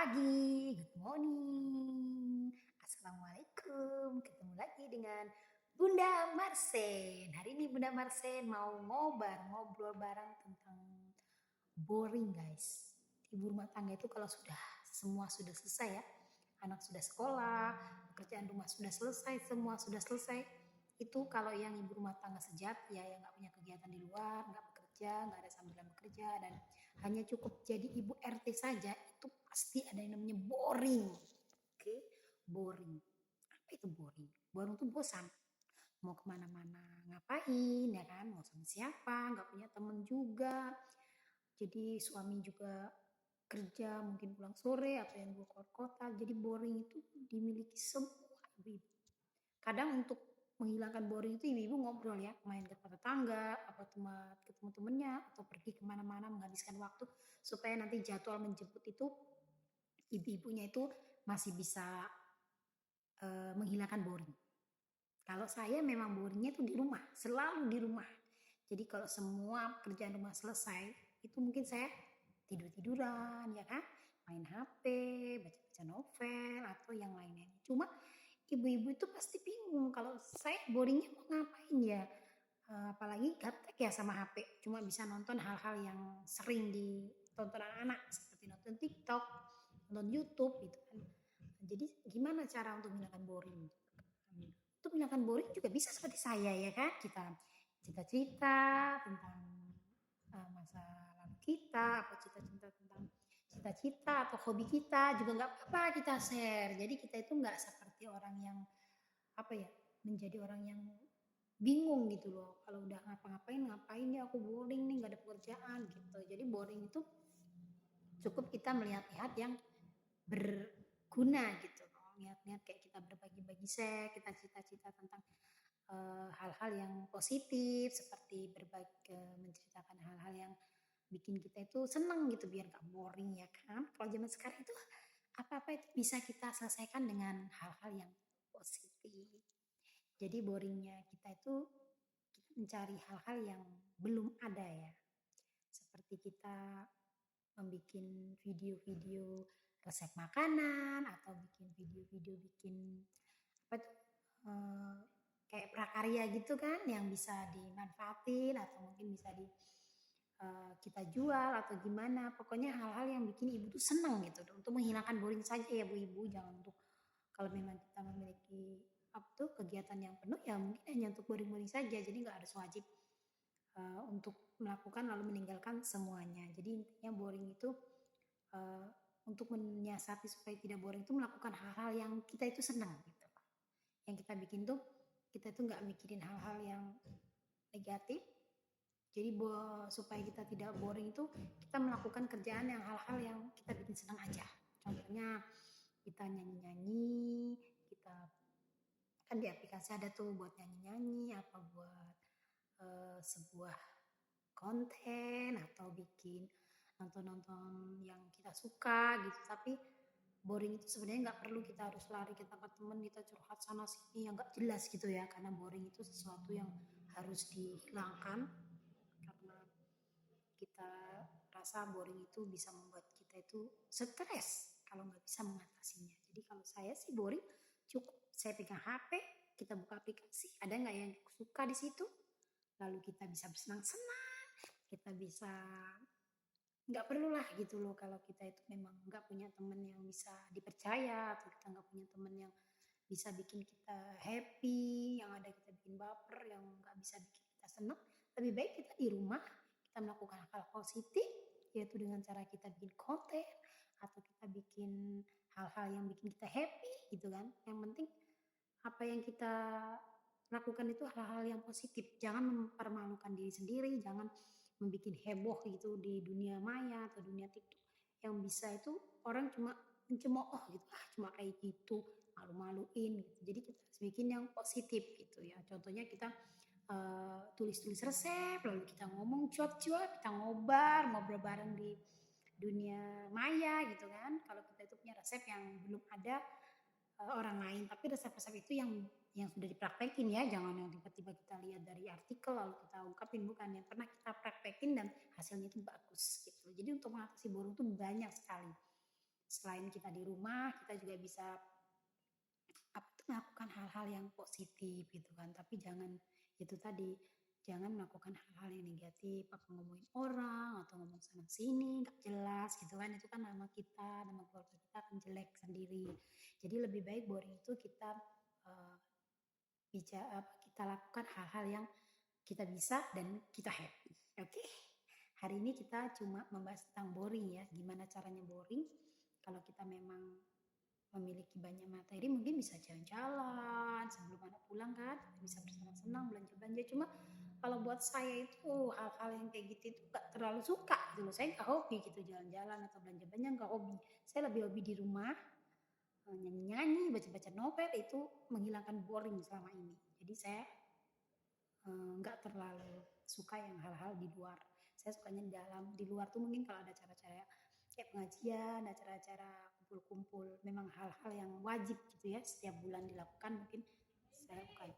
pagi, good morning, assalamualaikum. Ketemu lagi dengan Bunda Marsen. Hari ini Bunda Marsen mau ngobrol bareng tentang boring guys. Ibu rumah tangga itu kalau semua sudah selesai ya, anak sudah sekolah, pekerjaan rumah sudah selesai, semua sudah selesai. Itu kalau yang ibu rumah tangga sejati ya, yang nggak punya kegiatan di luar, nggak bekerja, nggak ada sambilan bekerja, dan hanya cukup jadi ibu RT saja, itu pasti ada yang namanya boring. Oke, boring. Apa itu boring? Boring itu bosan. Mau kemana-mana ngapain ya kan, mau sama siapa, nggak punya temen juga. Jadi suami juga kerja mungkin pulang sore atau yang keluar kota. Jadi boring itu dimiliki semua ibu-ibu. Kadang untuk menghilangkan boring itu ibu-ibu ngobrol ya, main ke tetangga, apa ketemu temennya, atau pergi kemana-mana menghabiskan waktu supaya nanti jadwal menjemput itu ibu-ibunya itu masih bisa menghilangkan boring. Kalau saya memang boringnya itu di rumah, selalu di rumah. Jadi kalau semua kerjaan rumah selesai, itu mungkin saya tidur-tiduran ya kan, main HP, baca-baca novel atau yang lainnya. Cuma ibu-ibu itu pasti bingung kalau saya boringnya mau ngapain ya. Apalagi gaptek ya sama HP, cuma bisa nonton hal-hal yang sering ditonton anak-anak seperti nonton TikTok, nonton YouTube gitu kan. Jadi gimana cara untuk menghilangkan boring? Untuk menghilangkan boring juga bisa seperti saya ya kan, kita cerita-cerita tentang masa lalu kita, apa cerita-cerita tentang cita-cita atau hobi kita juga nggak apa-apa kita share. Jadi kita itu nggak seperti orang yang apa ya, menjadi orang yang bingung gitu loh. Kalau udah ngapain ya aku boring nih, nggak ada pekerjaan gitu. Jadi boring itu cukup kita melihat-lihat yang berguna gitu loh. Lihat-lihat kayak kita berbagi-bagi share, kita cita-cita tentang hal-hal yang positif seperti berbagi, menceritakan hal-hal yang bikin kita itu seneng gitu biar gak boring ya kan. Kalau zaman sekarang itu apa-apa itu bisa kita selesaikan dengan hal-hal yang positif. Jadi boringnya kita itu kita mencari hal-hal yang belum ada ya. Seperti kita membuat video-video resep makanan atau bikin video-video bikin apa tuh kayak prakarya gitu kan yang bisa dimanfaatin atau mungkin bisa kita jual atau gimana. Pokoknya hal-hal yang bikin ibu tuh senang gitu untuk menghilangkan boring saja ya Bu Ibu, jangan untuk kalau memang kita memiliki apa tuh kegiatan yang penuh ya mungkin hanya untuk boring-boring saja. Jadi nggak harus wajib untuk melakukan lalu meninggalkan semuanya. Jadi intinya boring itu uh, untuk menyiasati supaya tidak boring itu melakukan hal-hal yang kita itu senang gitu. Yang kita bikin tuh kita tuh nggak mikirin hal-hal yang negatif. Jadi supaya kita tidak boring itu kita melakukan kerjaan yang hal-hal yang kita bikin senang aja. Contohnya kita nyanyi-nyanyi, kita kan di aplikasi ada tuh buat nyanyi-nyanyi apa buat sebuah konten atau bikin nonton-nonton yang kita suka gitu. Tapi boring itu sebenarnya nggak perlu kita harus lari ke tempat teman kita curhat sana sini yang nggak jelas gitu ya, karena boring itu sesuatu yang harus dihilangkan karena kita rasa boring itu bisa membuat kita itu stres kalau nggak bisa mengatasinya. Jadi kalau saya sih boring cukup saya pegang HP, kita buka aplikasi, ada nggak yang suka di situ, lalu kita bisa bersenang-senang, kita bisa nggak perlulah gitu loh kalau kita itu memang nggak punya teman yang bisa dipercaya atau kita nggak punya teman yang bisa bikin kita happy, yang ada kita bikin baper, yang nggak bisa bikin kita senang. Lebih baik kita di rumah, kita melakukan hal positif, yaitu dengan cara kita bikin konten atau kita bikin hal-hal yang bikin kita happy gitu kan. Yang penting apa yang kita lakukan itu hal-hal yang positif. Jangan mempermalukan diri sendiri, jangan membuat heboh gitu di dunia maya atau dunia TikTok. Yang bisa itu orang cuma mencemooh gitu, cuma kayak gitu, malu-maluin gitu. Jadi kita harus bikin yang positif gitu ya. Contohnya kita tulis-tulis resep, lalu kita ngomong cuap-cuap, kita ngobrol bareng di dunia maya gitu kan. Kalau kita itu punya resep yang belum ada orang lain, tapi resep-resep itu yang sudah dipraktekin ya, jangan yang tiba-tiba kita lihat dari artikel lalu kita ungkapin, bukan, yang pernah kita praktekin dan hasilnya itu bagus gitu. Jadi untuk mengatasi boring itu banyak sekali. selain kita di rumah, kita juga bisa melakukan hal-hal yang positif gitu kan. Tapi jangan itu tadi, jangan melakukan hal-hal yang negatif, apa ngomongin orang atau ngomong sana sini nggak jelas gitu kan. Itu kan nama kita, nama keluarga kita akan jelek sendiri. Jadi lebih baik boring itu kita uh, kita lakukan hal-hal yang kita bisa dan kita happy. Oke. Hari ini kita cuma membahas tentang boring ya. Gimana caranya boring? Kalau kita memang memiliki banyak materi mungkin bisa jalan-jalan sebelum anak pulang kan, kita bisa bersenang-senang belanja-belanja. Cuma kalau buat saya itu hal-hal yang kayak gitu itu gak terlalu suka gitu loh. Saya gak hobi gitu jalan-jalan atau belanja-belanja, gak hobi. Saya lebih hobi di rumah nyanyi-nyanyi, baca-baca novel, itu menghilangkan boring selama ini. Jadi saya nggak terlalu suka yang hal-hal di luar. Saya sukanya di dalam. Di luar tuh mungkin kalau ada acara-acara kayak pengajian, acara-acara kumpul-kumpul, memang hal-hal yang wajib gitu ya setiap bulan dilakukan, mungkin saya bukan.